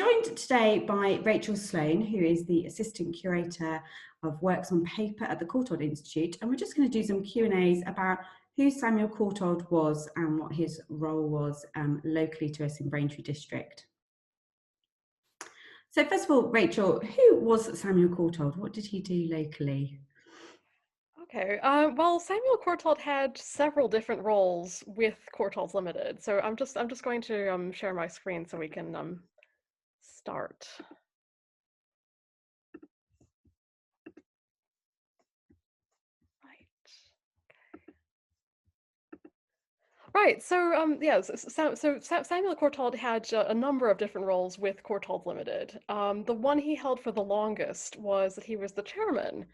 joined today by Rachel Sloan, who is the Assistant Curator of Works on Paper at the Courtaulds Institute, and we're just going to do some Q&As about who Samuel Courtauld was and what his role was locally to us in Braintree district. So first of all, Rachel, who was Samuel Courtauld? What did he do locally? Okay, well, Samuel Courtauld had several different roles with Courtaulds Ltd. So I'm just going to share my screen so we can start. Right. So yes, so Samuel Courtauld had a number of different roles with Courtaulds Ltd. The one he held for the longest was that he was the chairman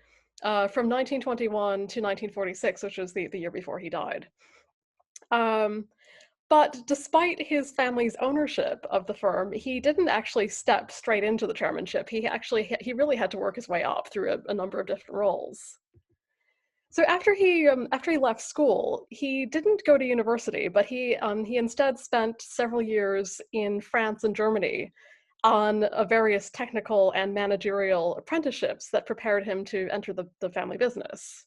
from 1921 to 1946, which was the year before he died. But despite his family's ownership of the firm, he didn't actually step straight into the chairmanship. He really had to work his way up through a number of different roles. So after he left school, he didn't go to university, but he instead spent several years in France and Germany on various technical and managerial apprenticeships that prepared him to enter the family business.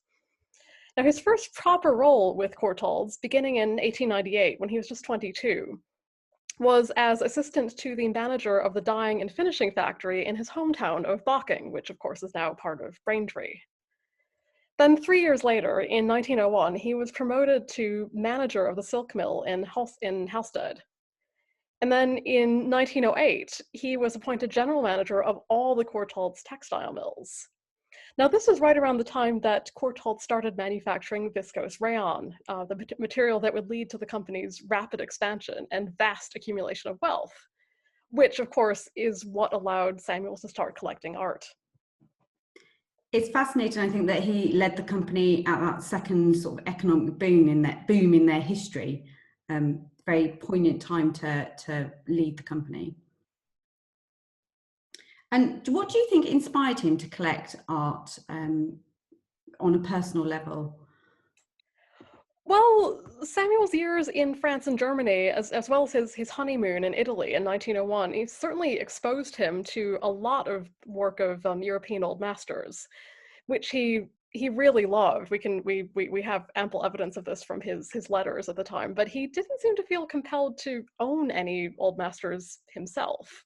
Now, his first proper role with Courtaulds, beginning in 1898, when he was just 22, was as assistant to the manager of the dyeing and finishing factory in his hometown of Bocking, which of course is now part of Braintree. Then 3 years later, in 1901, he was promoted to manager of the silk mill in Halstead. And then in 1908, he was appointed general manager of all the Courtaulds textile mills. Now, this is right around the time that Courtauld started manufacturing viscose rayon, the material that would lead to the company's rapid expansion and vast accumulation of wealth, which, of course, is what allowed Samuel to start collecting art. It's fascinating, I think, that he led the company at that second sort of economic boom in their history. Very poignant time to lead the company. And what do you think inspired him to collect art on a personal level? Well, Samuel's years in France and Germany, as well as his honeymoon in Italy in 1901, he certainly exposed him to a lot of work of European old masters, which he really loved. We have ample evidence of this from his letters at the time, but he didn't seem to feel compelled to own any old masters himself.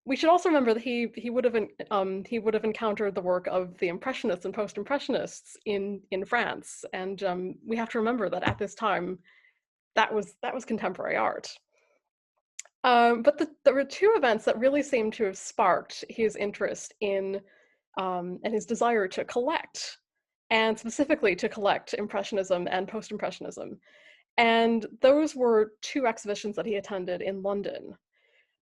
We should also remember that he would have encountered the work of the Impressionists and Post-Impressionists in France, and we have to remember that at this time, that was contemporary art. But there were two events that really seemed to have sparked his interest in and his desire to collect, and specifically to collect Impressionism and Post-Impressionism. And those were two exhibitions that he attended in London.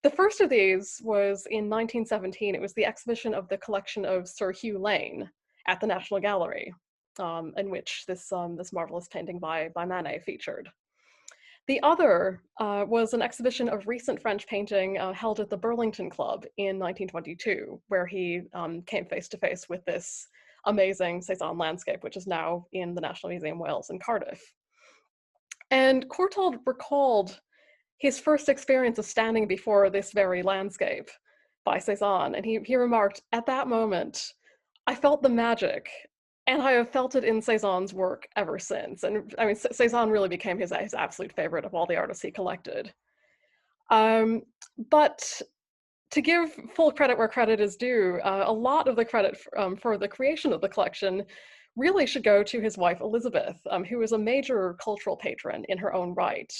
The first of these was in 1917. It was the exhibition of the collection of Sir Hugh Lane at the National Gallery, in which this marvelous painting by Manet featured. The other was an exhibition of recent French painting held at the Burlington Club in 1922, where he came face to face with this amazing Cézanne landscape, which is now in the National Museum Wales in Cardiff. And Courtauld recalled his first experience of standing before this very landscape by Cézanne, and he remarked, "At that moment, I felt the magic, and I have felt it in Cézanne's work ever since." And I mean, Cézanne really became his absolute favorite of all the artists he collected. But to give full credit where credit is due, a lot of the credit for the creation of the collection really should go to his wife, Elizabeth, who was a major cultural patron in her own right.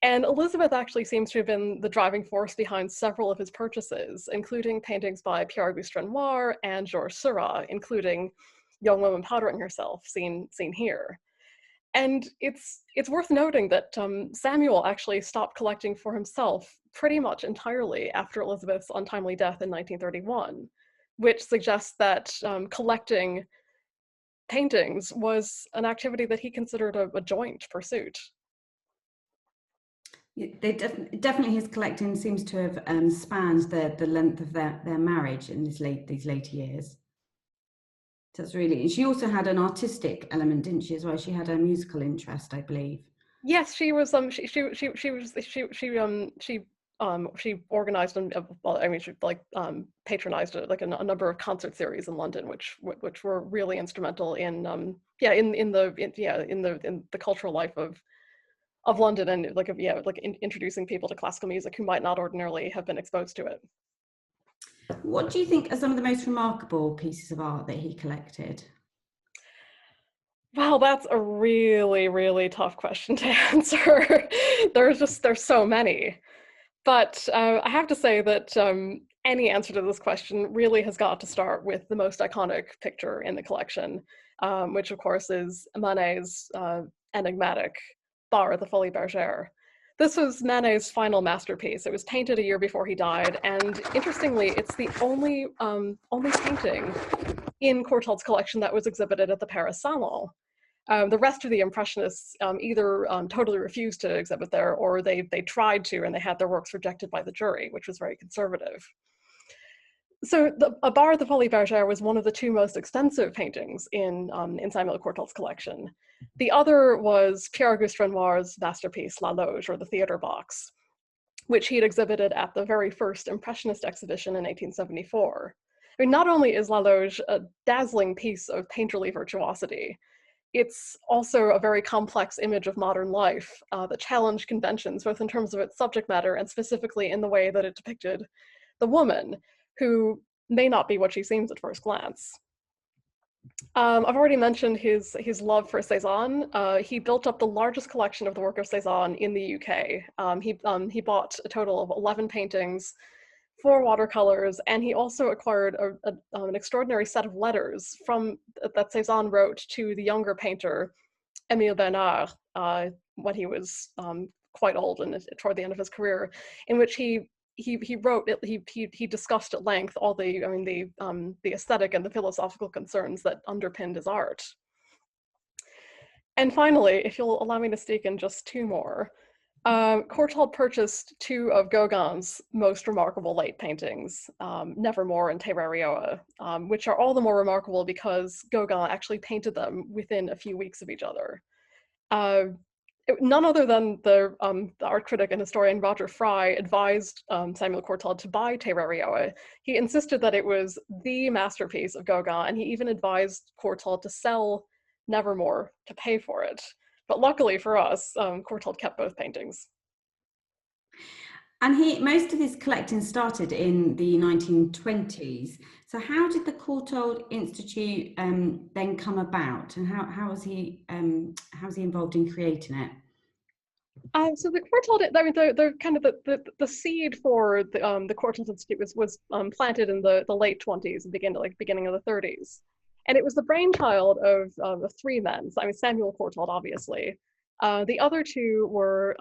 And Elizabeth actually seems to have been the driving force behind several of his purchases, including paintings by Pierre-Auguste Renoir and Georges Seurat, including Young Woman Powdering Herself, seen here. And it's worth noting that Samuel actually stopped collecting for himself pretty much entirely after Elizabeth's untimely death in 1931, which suggests that collecting paintings was an activity that he considered a joint pursuit. Definitely his collecting seems to have spanned the length of their marriage in these later years. So that's really. She also had an artistic element, didn't she, as well? She had a musical interest, I believe. Yes, she was. she organized and well, I mean, she like patronized like a number of concert series in London, which were really instrumental in in the cultural life of London, and like introducing people to classical music who might not ordinarily have been exposed to it. What do you think are some of the most remarkable pieces of art that he collected? Well, that's a really, really tough question to answer. There's so many. But I have to say that any answer to this question really has got to start with the most iconic picture in the collection, which of course is Manet's enigmatic Bar at the Folies Bergère. This was Manet's final masterpiece. It was painted a year before he died, and interestingly, it's the only painting in Courtaulds' collection that was exhibited at the Paris Salon. The rest of the Impressionists either totally refused to exhibit there, or they tried to, and they had their works rejected by the jury, which was very conservative. So A Bar at the Folies Bergère was one of the two most extensive paintings in Samuel Courtauld's collection. The other was Pierre-Auguste Renoir's masterpiece, La Loge, or the Theatre Box, which he had exhibited at the very first Impressionist exhibition in 1874. I mean, not only is La Loge a dazzling piece of painterly virtuosity, it's also a very complex image of modern life that challenged conventions, both in terms of its subject matter and specifically in the way that it depicted the woman, who may not be what she seems at first glance. I've already mentioned his love for Cézanne. He built up the largest collection of the work of Cézanne in the UK. He bought a total of 11 paintings, 4 watercolors, and he also acquired an extraordinary set of letters that Cézanne wrote to the younger painter, Émile Bernard, when he was quite old and toward the end of his career, in which he discussed at length all the aesthetic and the philosophical concerns that underpinned his art. And finally, if you'll allow me to sneak in just 2 more, Courtauld purchased 2 of Gauguin's most remarkable late paintings, Nevermore and Terrarioa, which are all the more remarkable because Gauguin actually painted them within a few weeks of each other. None other than the art critic and historian Roger Fry advised Samuel Courtauld to buy Terrarioa. He insisted that it was the masterpiece of Gauguin, and he even advised Courtauld to sell Nevermore to pay for it. But luckily for us, Courtauld kept both paintings. And most of his collecting started in the 1920s. So how did the Courtauld Institute then come about, and how was he involved in creating it? So the Courtauld, I mean, the kind of the seed for the Courtauld Institute was planted in the late 20s and beginning of the 30s. And it was the brainchild of 3 men. So, I mean, Samuel Courtauld, obviously. The other 2 were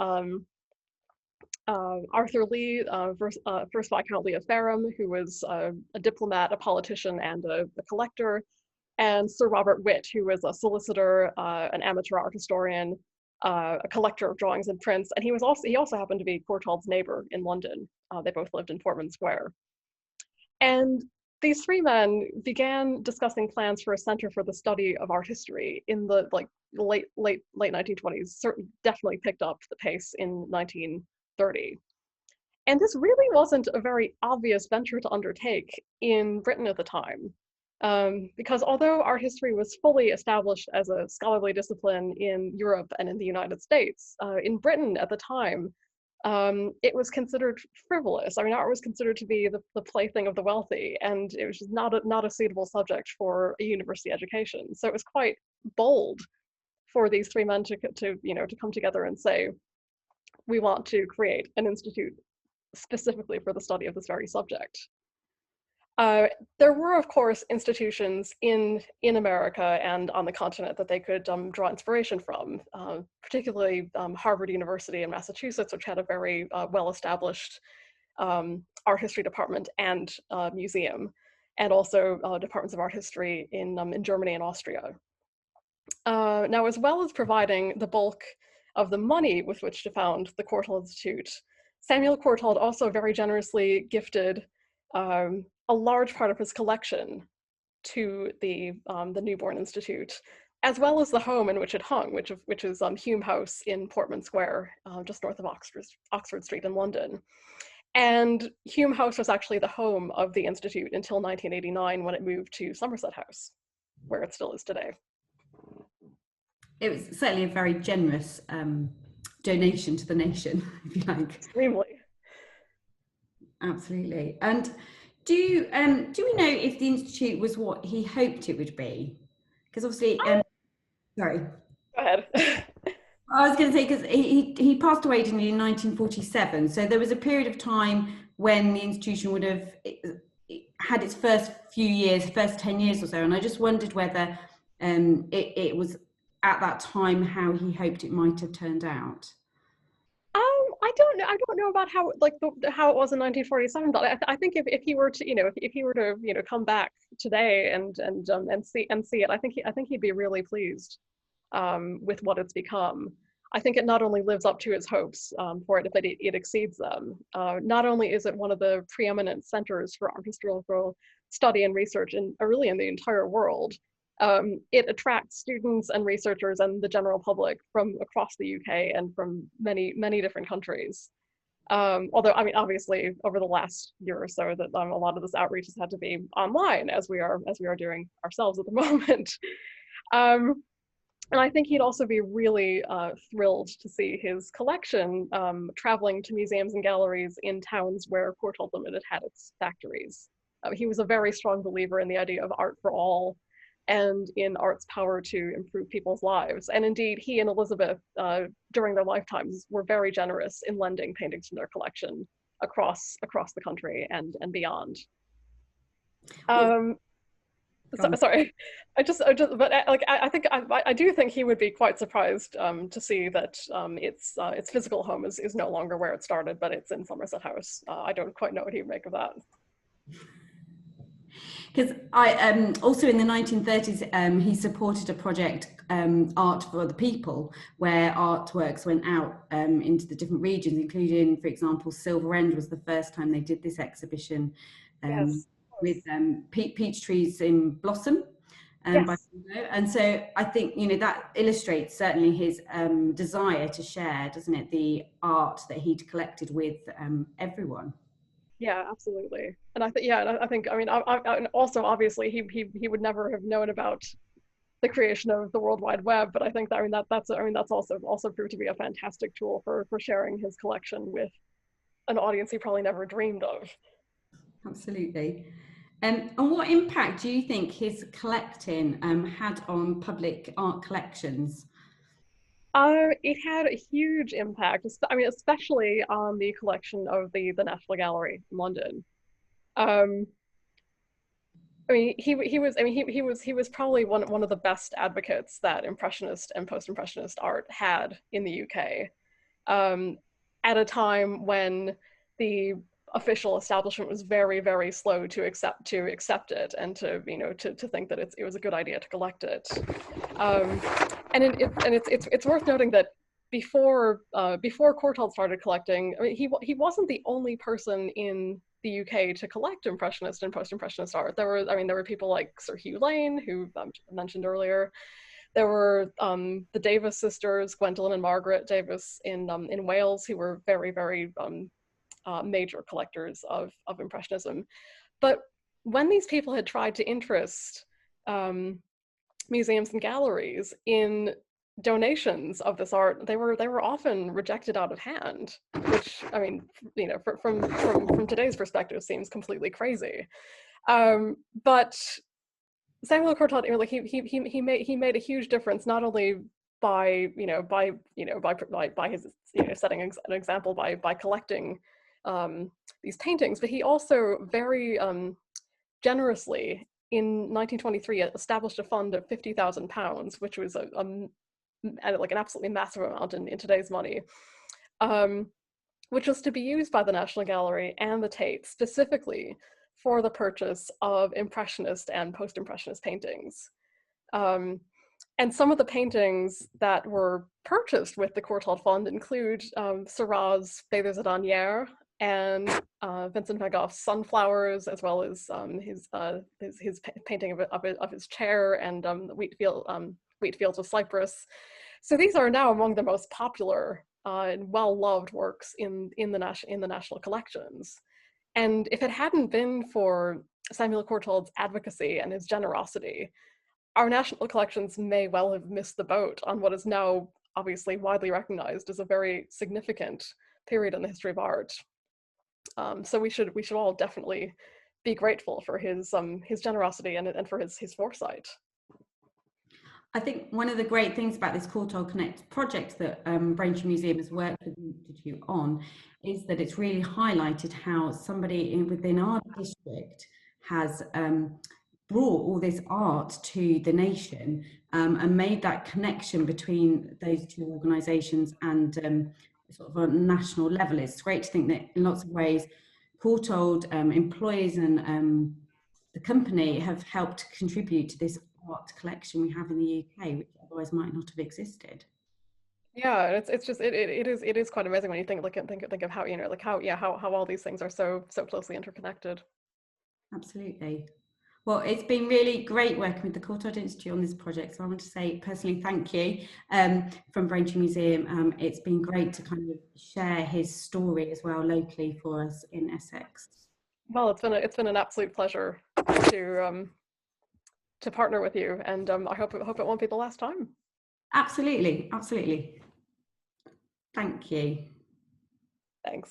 Arthur Lee, first Viscount Lee of Fareham, who was a diplomat, a politician, and a collector, and Sir Robert Witt, who was a solicitor, an amateur art historian, a collector of drawings and prints, and he also happened to be Courtauld's neighbor in London. They both lived in Portman Square. And these 3 men began discussing plans for a center for the study of art history in the late 1920s. Definitely picked up the pace in 1930. And this really wasn't a very obvious venture to undertake in Britain at the time, because although art history was fully established as a scholarly discipline in Europe and in the United States, in Britain at the time, it was considered frivolous. I mean, art was considered to be the plaything of the wealthy, and it was just not a suitable subject for a university education. So it was quite bold for these 3 men to come together and say, we want to create an institute specifically for the study of this very subject. There were, of course, institutions in America and on the continent that they could draw inspiration from, particularly Harvard University in Massachusetts, which had a very well-established art history department and museum, and also departments of art history in Germany and Austria. Now, as well as providing the bulk of the money with which to found the Courtauld Institute, Samuel Courtauld also very generously gifted a large part of his collection to the Newborn Institute. as well as the home in which it hung, which is Hume House in Portman Square, just north of Oxford Street in London. And Hume House was actually the home of the Institute until 1989, when it moved to Somerset House, where it still is today. It was certainly a very generous donation to the nation, if you like. Extremely. Absolutely. And do we know if the Institute was what he hoped it would be? Because obviously, sorry. Go ahead. I was going to say, because he passed away in 1947, so there was a period of time when the institution would have had its first few years, first 10 years or so, and I just wondered whether it was at that time how he hoped it might have turned out. I don't know. I don't know about how how it was in 1947, but I think if he were to if he were to come back today and see it, I think he'd be really pleased with what it's become. I think it not only lives up to its hopes for it, but it exceeds them. Not only is it one of the preeminent centers for art historical study and research really in the entire world, it attracts students and researchers and the general public from across the UK and from many, many different countries. Although, I mean, obviously, over the last year or so, that a lot of this outreach has had to be online, as we are doing ourselves at the moment. And I think he'd also be really thrilled to see his collection traveling to museums and galleries in towns where Courtaulds Ltd had its factories. He was a very strong believer in the idea of art for all and in art's power to improve people's lives. And indeed, he and Elizabeth, during their lifetimes, were very generous in lending paintings from their collection across the country and beyond. Sorry, I do think he would be quite surprised to see that its physical home is no longer where it started, but it's in Somerset House. I don't quite know what he'd make of that. Because I also in the 1930s, he supported a project, Art for the People, where artworks went out into the different regions, including, for example, Silver End was the first time they did this exhibition. Yes. With peach trees in blossom. Yes. And so I think, that illustrates certainly his desire to share, doesn't it, the art that he'd collected with everyone. Yeah, absolutely. And I think, I mean, also obviously he would never have known about the creation of the World Wide Web, but I think that's also proved to be a fantastic tool for sharing his collection with an audience he probably never dreamed of. Absolutely. And what impact do you think his collecting had on public art collections? It had a huge impact. I mean, especially on the collection of the National Gallery in London. I mean, he was probably one of the best advocates that Impressionist and Post-Impressionist art had in the UK, at a time when the official establishment was very, very slow to accept it and to think that it was a good idea to collect it. And it's worth noting that before Courtauld started collecting, I mean, he wasn't the only person in the UK to collect Impressionist and Post-Impressionist art. There were people like Sir Hugh Lane, who I mentioned earlier. There were the Davis sisters, Gwendolyn and Margaret Davis in Wales, who were very, very major collectors of Impressionism. But when these people had tried to interest museums and galleries in donations of this art, they were often rejected out of hand, which, I mean, from today's perspective seems completely crazy. But Samuel Courtauld, like he made a huge difference, not only by his setting an example by collecting these paintings, but he also very generously in 1923 established a fund of £50,000, which was like an absolutely massive amount in today's money, which was to be used by the National Gallery and the Tate specifically for the purchase of Impressionist and Post-Impressionist paintings. And some of the paintings that were purchased with the Courtauld Fund include Seurat's Bathers at Asnières and Vincent van Gogh's Sunflowers, as well as his painting of his chair, and Wheatfield wheat fields of Cyprus. So these are now among the most popular and well-loved works in the national collections. And if it hadn't been for Samuel Courtauld's advocacy and his generosity, our national collections may well have missed the boat on what is now obviously widely recognized as a very significant period in the history of art. So we should all definitely be grateful for his generosity and for his foresight. I think one of the great things about this Courtauld Connect project that Braintree Museum has worked with the Institute on is that it's really highlighted how somebody within our district has brought all this art to the nation and made that connection between those two organisations and sort of a national level. It's great to think that in lots of ways Courtauld employees and the company have helped contribute to this art collection we have in the UK, which otherwise might not have existed. Yeah, it is quite amazing when you think of how, you know, like how all these things are so closely interconnected. Absolutely. Well, it's been really great working with the Courtauld Institute on this project. So I want to say personally thank you from Braintree Museum. It's been great to kind of share his story as well locally for us in Essex. Well, it's been an absolute pleasure to partner with you, and I hope it won't be the last time. Absolutely, absolutely. Thank you. Thanks.